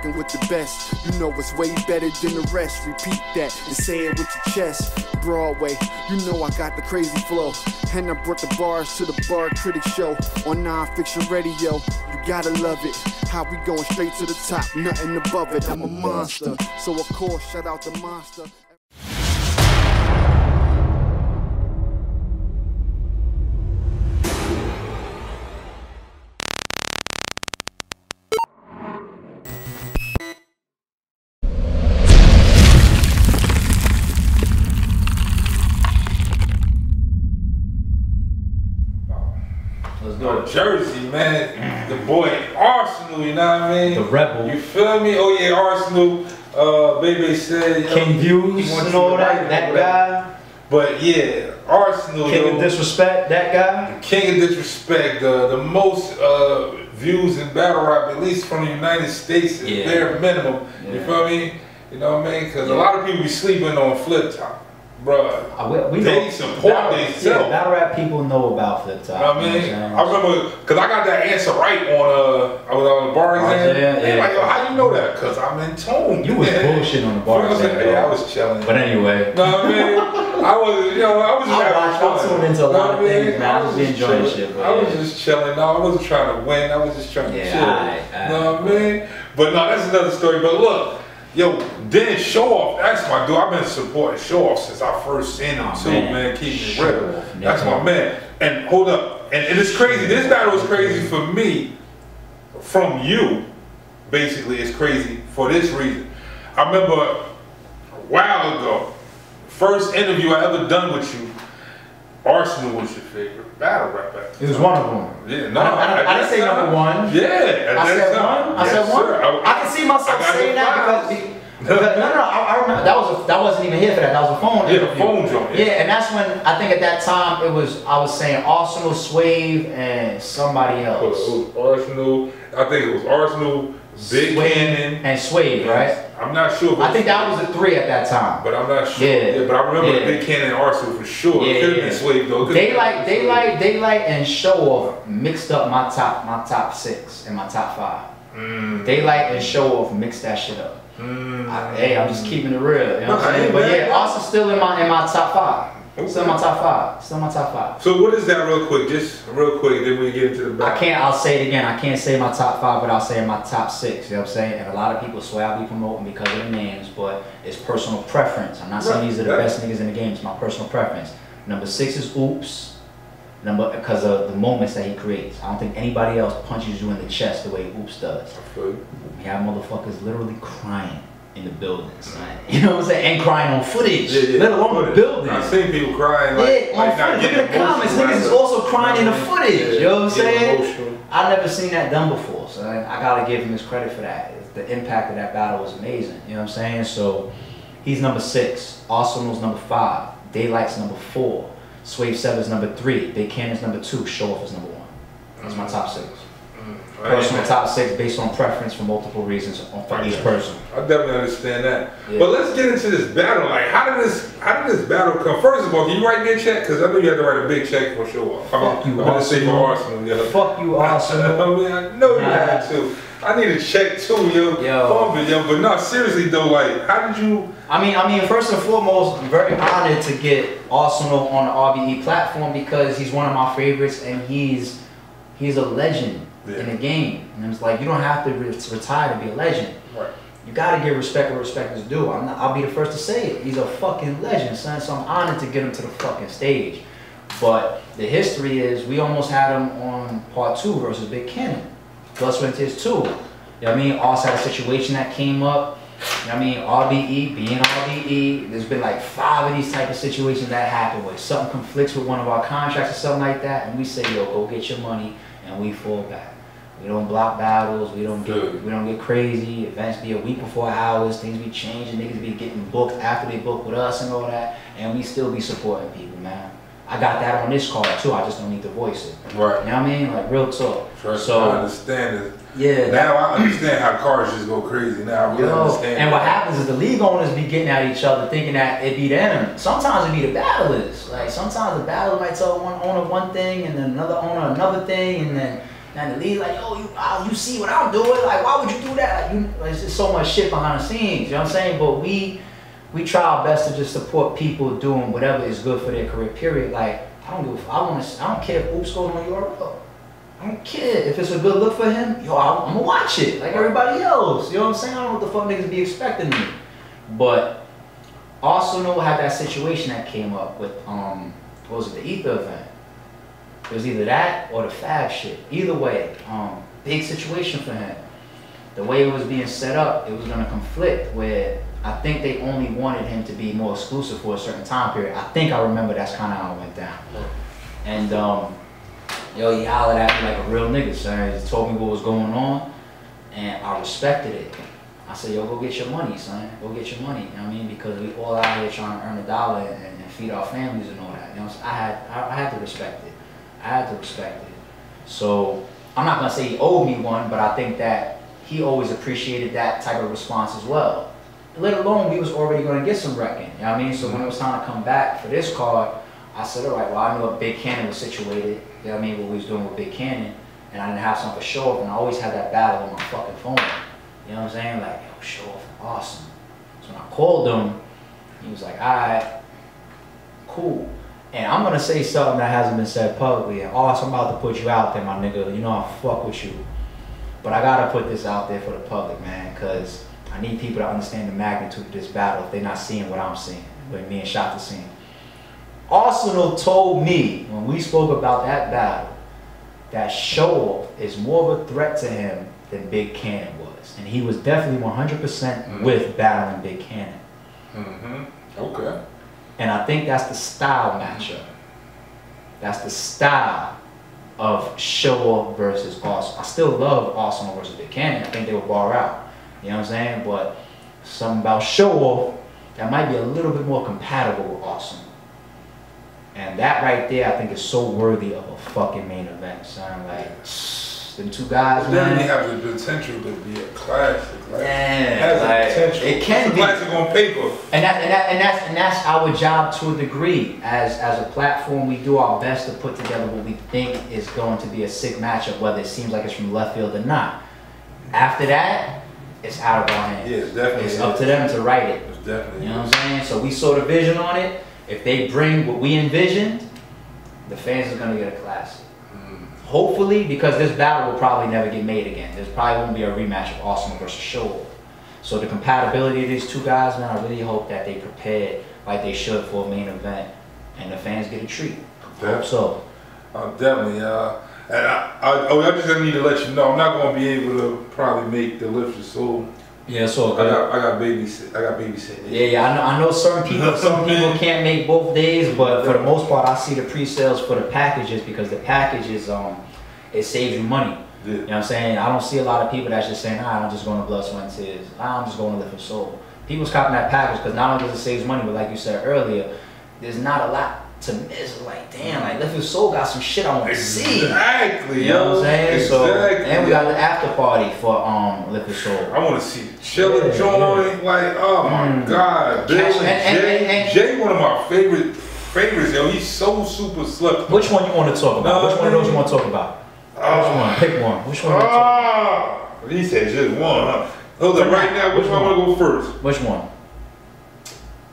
rocking with the best. You know it's way better than the rest. Repeat that and say it with your chest. Broadway, you know I got the crazy flow. And I brought the bars to the Bar Critic Show on Non-Fiction Radio. You gotta love it. How we going straight to the top, nothing above it. I'm a monster, so of course, shout out to Monster. Let's go to Jersey, man. The boy Arsonal, you know what I mean? The rebel. You feel me? Oh yeah, Arsonal. Baby said King Views and all that. That guy. But yeah, Arsonal. King of Disrespect. That guy. King of Disrespect. The most views in battle rap, at least from the United States, is bare minimum. Yeah. You feel me? You know what I mean? Because a lot of people be sleeping on Flip Top. Bruh, they support themselves. Yeah, battle rap people know about Flip Top. You know what I mean? I remember, because I got that answer right on, I was on the bar exam. They like, yo, how you know that? Because I'm in tone. You was bullshitting on the bar exam. Yeah, I was chilling. But anyway. You know what I mean? I was, you know, I was just tuned into a lot of things, man. I was enjoying shit. I was just chilling. No, I wasn't trying to win. I was just trying to chill. You know what I mean? But no, that's another story. But look. Yo, then Showoff, that's my dude. I've been supporting Showoff since I first seen him too, man. Keep it real. That's my man. And hold up, and it's crazy. This battle was crazy for me, from you. Basically, it's crazy for this reason. I remember a while ago, first interview I ever done with you, Arsonal was your favorite battle rapper. It was one of them. Yeah, no, I didn't say number one. Yeah, I said one. I said one. I can see myself saying that because I remember that wasn't even here for that. That was a phone interview. Yeah, the phone joint. Yeah, and that's when I think at that time I was saying Arsonal, Swave, and somebody else. It was Arsonal. I think it was Arsonal, Big KANNON, and Swave, right? I'm not sure. I think that was the three at that time. But I'm not sure. Yeah, but I remember the Big KANNON and Arsonal for sure. It could have been Swave though. Daylight, and Showoff mixed up my top 6 and my top 5. Daylight and Showoff mixed that shit up. Hey, I'm just keeping it real. You know what I'm saying? But yeah, Arsonal's still in my top 5. Okay. Still in my top 5. Still in my top 5. So what is that real quick? Just real quick, then we get into the back. I'll say it again. I can't say my top 5, but I'll say my top 6. You know what I'm saying? And a lot of people swear I'll be promoting because of the names, but it's personal preference. I'm not saying these are the best niggas in the game. It's my personal preference. Number 6 is Oops. Because of the moments that he creates. I don't think anybody else punches you in the chest the way Oops does. I feel you. We have motherfuckers literally crying in the buildings. You know what I'm saying? And crying on footage. Let alone the building. I've seen people crying like on footage. Look at the comments. Niggas is also crying in the footage. You know what I'm saying? Emotional. I've never seen that done before. So I gotta give him his credit for that. The impact of that battle was amazing. You know what I'm saying? So he's number 6. Arsonal's number 5. Daylight's number 4. Swave 7 is number 3. Big KANNON's number 2. Showoff is number 1. That's my top 6. Personal top 6 based on preference for multiple reasons for each person. I definitely understand that. Yeah. But let's get into this battle. Like, how did this battle come? First of all, can you write me a check? Because I know you had to write a big check for Showoff. Fuck you, Arsonal. Fuck you, Arsonal. I know you had to. I need a check too, yo. But no, seriously though, like, how did you? I mean, first and foremost, I'm very honored to get Arsonal on the RBE platform because he's one of my favorites and he's a legend in the game. And it's like, you don't have to retire to be a legend. Right. You gotta give respect where respect is due. I'll be the first to say it. He's a fucking legend, son. So I'm honored to get him to the fucking stage. But the history is, we almost had him on part 2 versus Big KANNON. Plus went to his 2. You know what I mean? Also had a situation that came up. You know what I mean? RBE, being RBE, there's been like 5 of these type of situations that happen where something conflicts with one of our contracts or something like that, and we say, yo, go get your money, and we fall back. We don't block battles, we don't get crazy, events be a week before ours, things be changing, niggas be getting booked after they book with us and all that, and we still be supporting people, man. I got that on this card too, I just don't need to voice it. Right. You know what I mean? Like real talk. So I understand it. Yeah. Now I understand how cars just go crazy. Now I really understand. And what happens is the league owners be getting at each other thinking that it be them. Sometimes it be the battlers. Like sometimes the battler might tell one owner one thing and then another owner another thing, and then And the lead like, yo, you see what I'm doing? Like, why would you do that? Like, it's just so much shit behind the scenes. You know what I'm saying? But we try our best to just support people doing whatever is good for their career. Period. Like, I don't care if Oops goes on URL. I don't care if it's a good look for him. Yo, I'm gonna watch it like everybody else. You know what I'm saying? I don't know what the fuck niggas be expecting me. But Arsonal had that situation that came up with what was it, the Ether event? It was either that or the Fab shit. Either way, big situation for him. The way it was being set up, it was gonna conflict where I think they only wanted him to be more exclusive for a certain time period. I think I remember that's kind of how it went down. And yo, he hollered at me like a real nigga, son. He told me what was going on, and I respected it. I said, yo, go get your money, son. Go get your money. You know what I mean? Because we all out here trying to earn a dollar and feed our families and all that. You know what I'm saying? I had to respect it. I had to respect it. So I'm not gonna say he owed me one, but I think that he always appreciated that type of response as well. Let alone we was already gonna get some wrecking. You know what I mean? So when it was time to come back for this card, I said, all right, well, I knew what Big Cannon was situated. You know what I mean? What we was doing with Big Cannon, and I didn't have something for Showoff, and I always had that battle on my fucking phone. You know what I'm saying? Like, yo, Showoff, awesome. So when I called him, he was like, all right, cool. And I'm gonna say something that hasn't been said publicly. And I'm about to put you out there, my nigga. You know I fuck with you, but I gotta put this out there for the public, man, because I need people to understand the magnitude of this battle if they're not seeing what I'm seeing, what me and Shot are seeing. Arsonal told me when we spoke about that battle that Showoff is more of a threat to him than Big Cannon was, and he was definitely 100% with battling Big Cannon. Okay. And I think that's the style matchup. That's the style of Showoff versus Arsonal. I still love Arsonal versus Big Cannon. I think they would bar out. You know what I'm saying? But something about Showoff that might be a little bit more compatible with Arsonal. And that right there, I think is so worthy of a fucking main event, son. Like, them two guys, man. They have the potential to be a classic. Like, yeah, like, potential. It can be. Classic on paper. And that's our job to a degree. As a platform, we do our best to put together what we think is going to be a sick matchup, whether it seems like it's from left field or not. After that, it's out of our hands. Yeah, it's definitely. It's up to them to write it. It's definitely. You know what I'm saying? So we saw the vision on it. If they bring what we envisioned, the fans are gonna get a classic. Hopefully, because this battle will probably never get made again. There's probably won't be a rematch of Arsonal versus Showoff. So the compatibility of these two guys, man, I really hope that they prepared like they should for a main event, and the fans get a treat. Hope so. Definitely. And I just need to let you know, I'm not gonna be able to probably make the Lift Your Soul. Yeah, so I got babysitting. Yeah, I know certain people can't make both days, but for the most part, I see the pre-sales for the packages because the packages it saves you money. Yeah. You know what I'm saying? I don't see a lot of people that's just saying, I'm just going to Blood, Sweat, and Tears. I'm just going to Lift Your Soul. People's copping that package because not only does it save money, but like you said earlier, there's not a lot to miss. Like, damn, like Lift Your Soul got some shit I want to see. Exactly, you know what I'm saying? Exactly. So, and we got the after party for Lift Your Soul. I want to see the chillin' joint. Like, oh my God, Bill and Jay, one of my favorites. Yo, he's so super slept. Which one you want to talk about? Which one of those you want to talk about? Which one? Pick one. Which one? He said just one. Huh? Hold on, right now. Which one I want to go first? Which one?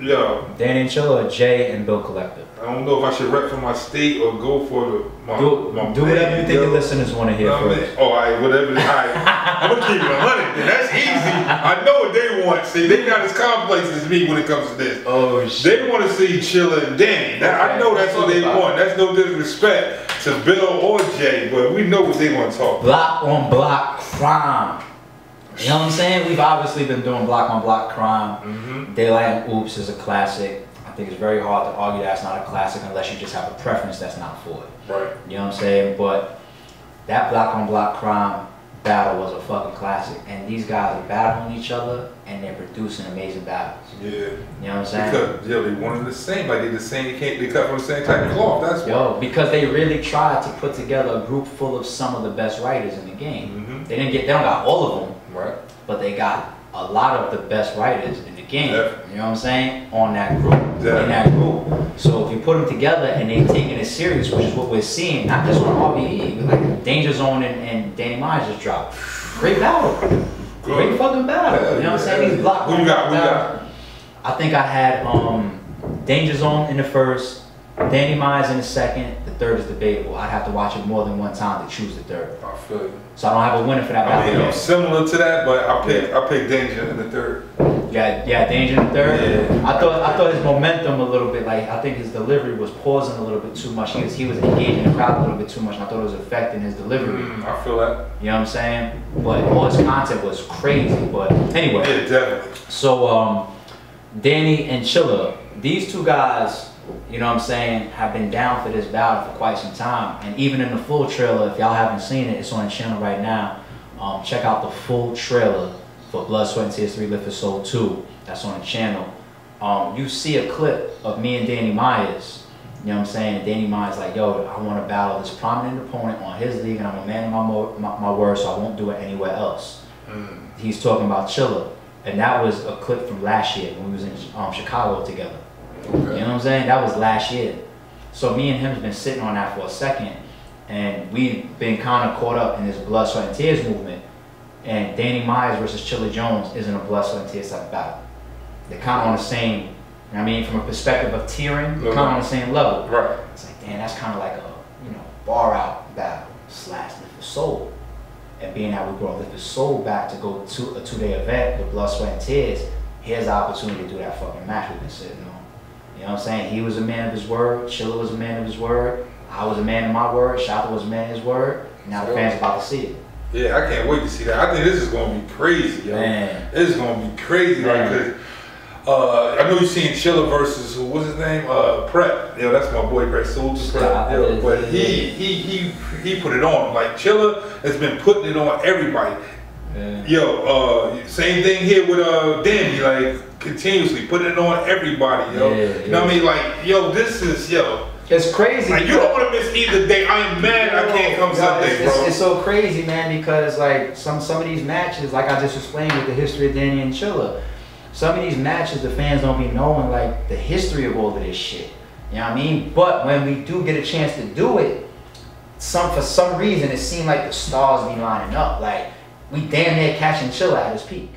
Yeah. Danny and Chilla or Jay and Bill Collector? I don't know if I should rep for my state or go for my do whatever you think the listeners want to hear first. Oh, all right, whatever. I'm gonna keep it 100. Then that's easy. I know what they want. See, they not as complex as me when it comes to this. Oh shit. They want to see Chilla and Danny. Now, I know that's what they want. That's no disrespect to Bill or Jay, but we know what they want to talk about. Block on block crime. You know what I'm saying? We've obviously been doing block on block crime. Daylight and Oops is a classic. I think it's very hard to argue that's not a classic unless you just have a preference that's not for it. Right. You know what I'm saying? But that block on block crime battle was a fucking classic. And these guys are battling each other and they're producing amazing battles. Yeah. You know what I'm saying? Because they one and the same. Like they the same. They cut from the same type of cloth. That's why. Yo, because they really tried to put together a group full of some of the best writers in the game. They don't got all of them, right? But they got a lot of the best writers in the game. Definitely. You know what I'm saying? On that group, Definitely. in that group. So if you put them together and they taking it serious, which is what we're seeing, not just on RBE, like Danger Zone and Danny Myers just dropped. Great battle. Great fucking battle. You know what I'm saying? These block. Who you got? I think I had Danger Zone in the first, Danny Myers in the second. The third is debatable. I'd have to watch it more than one time to choose the third. I feel you. So I don't have a winner for that battle. I mean, I'm similar to that, but I picked Danger in the third. Yeah, Danger in the third. Yeah. I thought his momentum a little bit, like I think his delivery was pausing a little bit too much. He was engaging the crowd a little bit too much, and I thought it was affecting his delivery. I feel that. You know what I'm saying? But all his content was crazy. But anyway. Yeah, definitely. So Danny and Chilla, these two guys, you know what I'm saying, have been down for this battle for quite some time. And even in the full trailer, if y'all haven't seen it, it's on the channel right now. Check out the full trailer for Blood, Sweat, and Tears 3 Live for Soul 2. That's on the channel. You see a clip of me and Danny Myers. You know what I'm saying? Danny Myers like, yo, I want to battle this prominent opponent on his league, and I'm a man of my word, so I won't do it anywhere else. He's talking about Chilla. And that was a clip from last year when we was in Chicago together. Okay. You know what I'm saying? That was last year. So me and him have been sitting on that for a second, and we've been kind of caught up in this Blood, Sweat, and Tears movement. And Danny Myers versus Chilla Jones isn't a Blood, Sweat, and Tears type of battle. They're kind of on the same, you know what I mean, from a perspective of tiering, they're kind of on the same level. Right. It's like, damn, that's kind of like a, you know, bar out battle / Live for Soul. And being that we brought Live for Soul back to go to a 2-day event with Blood, Sweat, and Tears, here's the opportunity to do that fucking match we've been sitting on. You know what I'm saying? He was a man of his word, Chilla was a man of his word, I was a man of my word, Shaka was a man of his word. Now the fans are about to see it. Yeah, I can't wait to see that. I think this is going to be crazy, yo. Man. This is going to be crazy, like, because I know you've seen Chilla versus, what's his name? Prep. Yo, that's my boy, Prep. Salute to Prep. Yo, but he put it on. Like, Chilla has been putting it on everybody. Yeah. Yo, same thing here with Danny, like, continuously putting it on everybody, yo. Yeah, you know what I mean? Like, yo, this is, yo. It's crazy. Like, you don't want to miss either day. I am mad I can't come Sunday, bro. It's so crazy, man, because like some of these matches, like I just explained with the history of Danny and Chilla, some of these matches the fans don't be knowing like the history of all of this shit. You know what I mean? But when we do get a chance to do it, for some reason it seemed like the stars be lining up. Like we damn near catching Chilla at his peak.